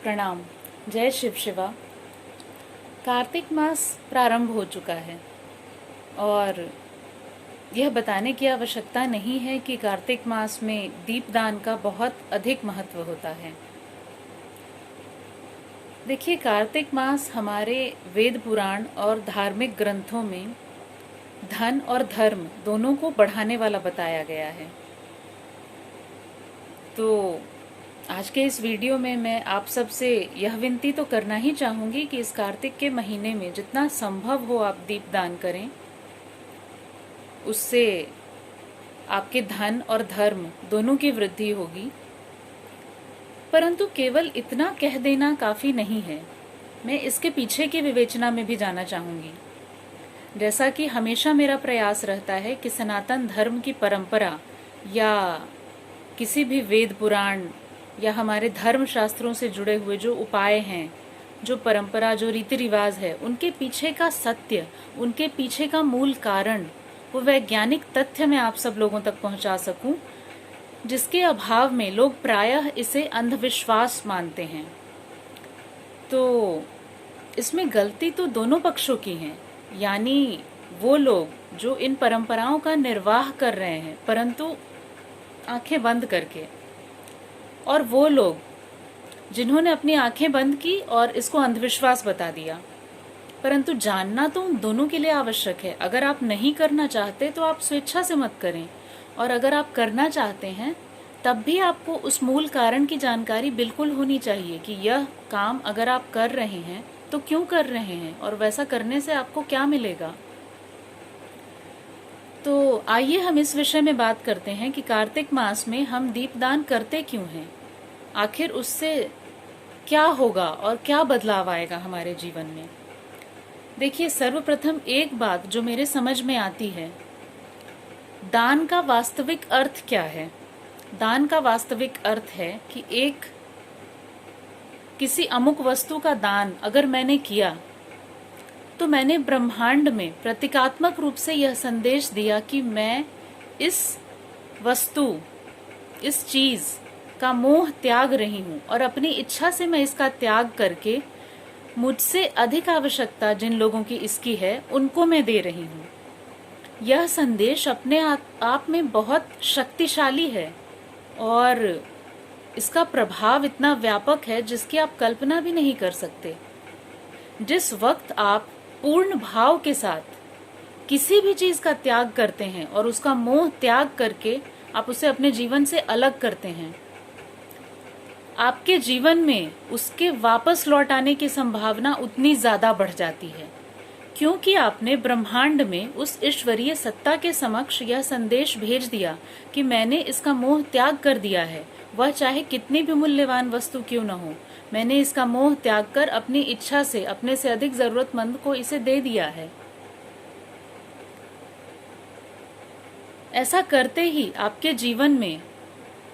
प्रणाम। जय शिव शिवा। कार्तिक मास प्रारंभ हो चुका है और यह बताने की आवश्यकता नहीं है कि कार्तिक मास में दीपदान का बहुत अधिक महत्व होता है। देखिए, कार्तिक मास हमारे वेद पुराण और धार्मिक ग्रंथों में धन और धर्म दोनों को बढ़ाने वाला बताया गया है। तो आज के इस वीडियो में मैं आप सबसे यह विनती तो करना ही चाहूँगी कि इस कार्तिक के महीने में जितना संभव हो आप दीपदान करें। उससे आपके धन और धर्म दोनों की वृद्धि होगी। परंतु केवल इतना कह देना काफ़ी नहीं है, मैं इसके पीछे की विवेचना में भी जाना चाहूँगी। जैसा कि हमेशा मेरा प्रयास रहता है कि सनातन धर्म की परंपरा या किसी भी वेद पुराण या हमारे धर्म शास्त्रों से जुड़े हुए जो उपाय हैं, जो परंपरा, जो रीति रिवाज है, उनके पीछे का सत्य, उनके पीछे का मूल कारण, वो वैज्ञानिक तथ्य मैं आप सब लोगों तक पहुंचा सकूं, जिसके अभाव में लोग प्रायः इसे अंधविश्वास मानते हैं। तो इसमें गलती तो दोनों पक्षों की है, यानी वो लोग जो इन परंपराओं का निर्वाह कर रहे हैं परंतु आंखें बंद करके, और वो लोग जिन्होंने अपनी आंखें बंद की और इसको अंधविश्वास बता दिया। परंतु जानना तो उन दोनों के लिए आवश्यक है। अगर आप नहीं करना चाहते तो आप स्वेच्छा से मत करें, और अगर आप करना चाहते हैं तब भी आपको उस मूल कारण की जानकारी बिल्कुल होनी चाहिए कि यह काम अगर आप कर रहे हैं तो क्यों कर रहे हैं और वैसा करने से आपको क्या मिलेगा। तो आइए हम इस विषय में बात करते हैं कि कार्तिक मास में हम दीपदान करते क्यों हैं, आखिर उससे क्या होगा और क्या बदलाव आएगा हमारे जीवन में। देखिए, सर्वप्रथम एक बात जो मेरे समझ में आती है, दान का वास्तविक अर्थ क्या है। दान का वास्तविक अर्थ है कि किसी अमुक वस्तु का दान अगर मैंने किया तो मैंने ब्रह्मांड में प्रतीकात्मक रूप से यह संदेश दिया कि मैं इस वस्तु, इस चीज का मोह त्याग रही हूं और अपनी इच्छा से मैं इसका त्याग करके मुझसे अधिक आवश्यकता जिन लोगों की इसकी है उनको मैं दे रही हूं। यह संदेश अपने आप में बहुत शक्तिशाली है और इसका प्रभाव इतना व्यापक है जिसकी आप कल्पना भी नहीं कर सकते। जिस वक्त आप पूर्ण भाव के साथ किसी भी चीज का त्याग करते हैं और उसका मोह त्याग करके आप उसे अपने जीवन से अलग करते हैं, आपके जीवन में उसके वापस लौट आने की संभावना उतनी ज्यादा बढ़ जाती है, क्योंकि आपने ब्रह्मांड में उस ईश्वरीय सत्ता के समक्ष यह संदेश भेज दिया कि मैंने इसका मोह त्याग कर दिया है, वह चाहे कितनी भी मूल्यवान वस्तु क्यों न हो। मैंने इसका मोह त्याग कर अपनी इच्छा से अपने से अधिक जरूरतमंद को इसे दे दिया है। ऐसा करते ही आपके जीवन में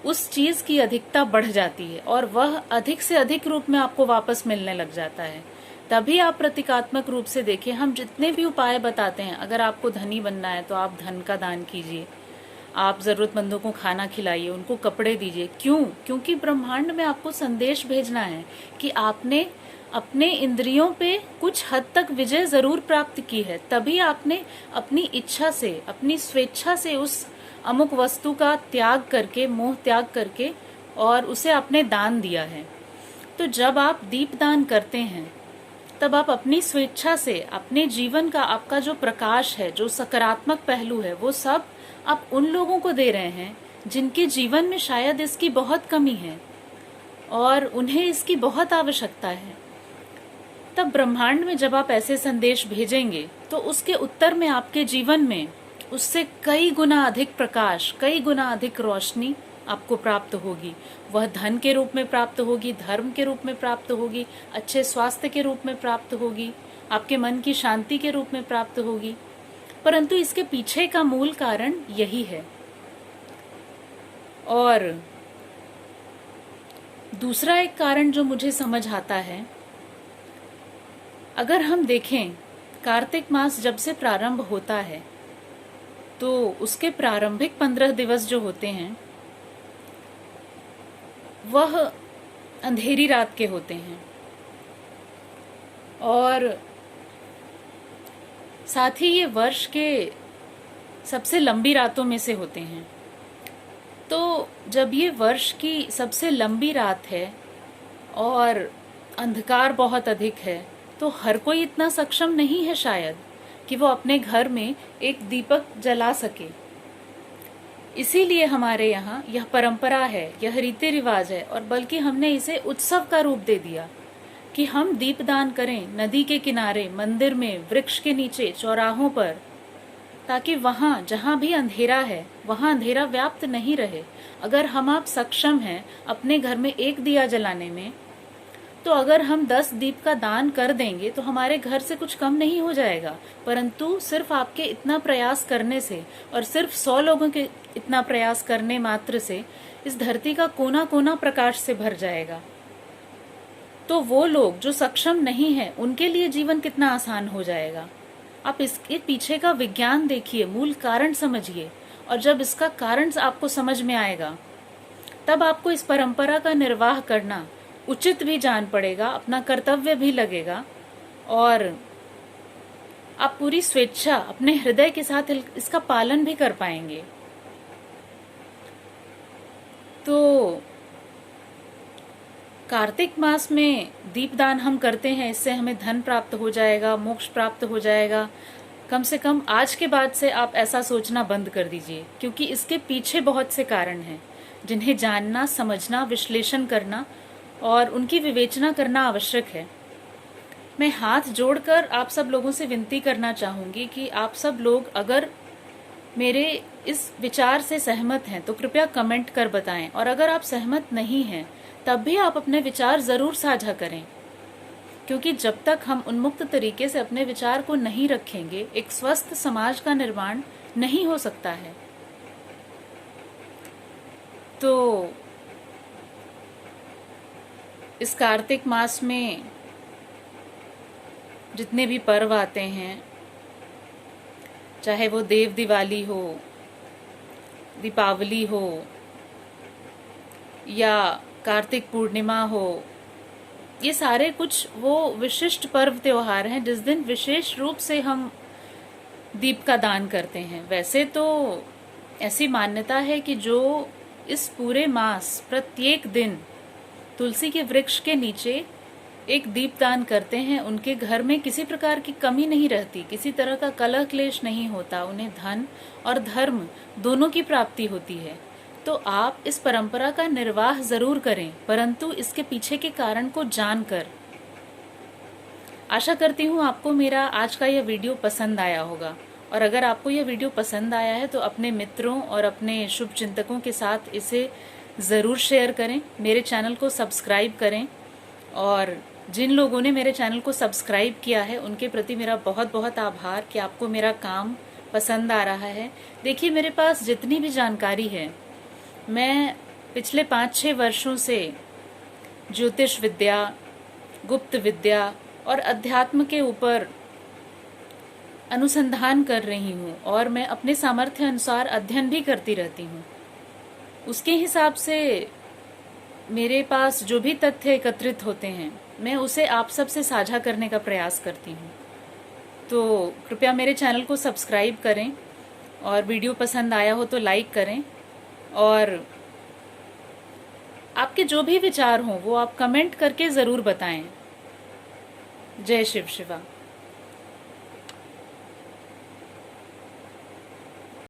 उस चीज की अधिकता बढ़ जाती है और वह अधिक से अधिक रूप में आपको वापस मिलने लग जाता है। तभी आप प्रतीकात्मक रूप से देखें, हम जितने भी उपाय बताते हैं, अगर आपको धनी बनना है तो आप धन का दान कीजिए, आप जरूरतमंदों को खाना खिलाइए, उनको कपड़े दीजिए। क्यों? क्योंकि ब्रह्मांड में आपको संदेश भेजना है कि आपने अपने इंद्रियों पे कुछ हद तक विजय जरूर प्राप्त की है, तभी आपने अपनी इच्छा से, अपनी स्वेच्छा से उस अमुक वस्तु का त्याग करके, मोह त्याग करके और उसे आपने दान दिया है। तो जब आप दीपदान करते हैं तब आप अपनी स्वेच्छा से अपने जीवन का, आपका जो प्रकाश है, जो सकारात्मक पहलू है, वो सब आप उन लोगों को दे रहे हैं जिनके जीवन में शायद इसकी बहुत कमी है और उन्हें इसकी बहुत आवश्यकता है। तब ब्रह्मांड में जब आप ऐसे संदेश भेजेंगे तो उसके उत्तर में आपके जीवन में उससे कई गुना अधिक प्रकाश, कई गुना अधिक रोशनी आपको प्राप्त होगी। वह धन के रूप में प्राप्त होगी, धर्म के रूप में प्राप्त होगी, अच्छे स्वास्थ्य के रूप में प्राप्त होगी, आपके मन की शांति के रूप में प्राप्त होगी। परंतु इसके पीछे का मूल कारण यही है। और दूसरा एक कारण जो मुझे समझ आता है, अगर हम देखें कार्तिक मास जब से प्रारंभ होता है तो उसके प्रारंभिक 15 दिवस जो होते हैं वह अंधेरी रात के होते हैं और साथ ही ये वर्ष के सबसे लंबी रातों में से होते हैं। तो जब ये वर्ष की सबसे लंबी रात है और अंधकार बहुत अधिक है, तो हर कोई इतना सक्षम नहीं है शायद कि वो अपने घर में एक दीपक जला सके। इसीलिए हमारे यहाँ यह परंपरा है, यह रीति रिवाज है, और बल्कि हमने इसे उत्सव का रूप दे दिया कि हम दीपदान करें नदी के किनारे, मंदिर में, वृक्ष के नीचे, चौराहों पर, ताकि वहाँ जहाँ भी अंधेरा है वहाँ अंधेरा व्याप्त नहीं रहे। अगर हम आप सक्षम हैं अपने घर में एक दिया जलाने में, तो अगर हम 10 दीप का दान कर देंगे तो हमारे घर से कुछ कम नहीं हो जाएगा। परंतु सिर्फ आपके इतना प्रयास करने से और सिर्फ 100 लोगों के इतना प्रयास करने मात्र से इस धरती का कोना कोना प्रकाश से भर जाएगा। तो वो लोग जो सक्षम नहीं हैं उनके लिए जीवन कितना आसान हो जाएगा। आप इसके पीछे का विज्ञान देखिए, मूल कारण समझिए, और जब इसका कारण आपको समझ में आएगा तब आपको इस परंपरा का निर्वाह करना उचित भी जान पड़ेगा, अपना कर्तव्य भी लगेगा, और आप पूरी स्वेच्छा अपने हृदय के साथ इसका पालन भी कर पाएंगे। तो कार्तिक मास में दीपदान हम करते हैं, इससे हमें धन प्राप्त हो जाएगा, मोक्ष प्राप्त हो जाएगा। कम से कम आज के बाद से आप ऐसा सोचना बंद कर दीजिए, क्योंकि इसके पीछे बहुत से कारण हैं जिन्हें जानना, समझना, विश्लेषण करना और उनकी विवेचना करना आवश्यक है। मैं हाथ जोड़कर आप सब लोगों से विनती करना चाहूंगी कि आप सब लोग अगर मेरे इस विचार से सहमत हैं तो कृपया कमेंट कर बताएं, और अगर आप सहमत नहीं हैं तब भी आप अपने विचार जरूर साझा करें, क्योंकि जब तक हम उन्मुक्त तरीके से अपने विचार को नहीं रखेंगे एक स्वस्थ समाज का निर्माण नहीं हो सकता है। तो इस कार्तिक मास में जितने भी पर्व आते हैं, चाहे वो देव दिवाली हो, दीपावली हो या कार्तिक पूर्णिमा हो, ये सारे कुछ वो विशिष्ट पर्व त्योहार हैं जिस दिन विशेष रूप से हम दीप का दान करते हैं। वैसे तो ऐसी मान्यता है कि जो इस पूरे मास प्रत्येक दिन तुलसी के वृक्ष के नीचे एक दीपदान करते हैं, उनके घर में किसी प्रकार की कमी नहीं रहती, किसी तरह का कलह क्लेश नहीं होता, उन्हें धन और धर्म दोनों की प्राप्ति होती है। तो आप इस परंपरा का निर्वाह जरूर करें, परंतु इसके पीछे के कारण को जानकर। आशा करती हूँ आपको मेरा आज का यह वीडियो पसंद आया होगा, और अगर आपको यह वीडियो पसंद आया है तो अपने मित्रों और अपने शुभ चिंतकों के साथ इसे ज़रूर शेयर करें, मेरे चैनल को सब्सक्राइब करें, और जिन लोगों ने मेरे चैनल को सब्सक्राइब किया है उनके प्रति मेरा बहुत बहुत आभार कि आपको मेरा काम पसंद आ रहा है। देखिए, मेरे पास जितनी भी जानकारी है, मैं पिछले 5-6 वर्षों से ज्योतिष विद्या, गुप्त विद्या और अध्यात्म के ऊपर अनुसंधान कर रही हूँ, और मैं अपने सामर्थ्य अनुसार अध्ययन भी करती रहती हूँ। उसके हिसाब से मेरे पास जो भी तथ्य एकत्रित होते हैं मैं उसे आप सब से साझा करने का प्रयास करती हूँ। तो कृपया मेरे चैनल को सब्सक्राइब करें, और वीडियो पसंद आया हो तो लाइक करें, और आपके जो भी विचार हों वो आप कमेंट करके ज़रूर बताएं। जय शिव शिवा।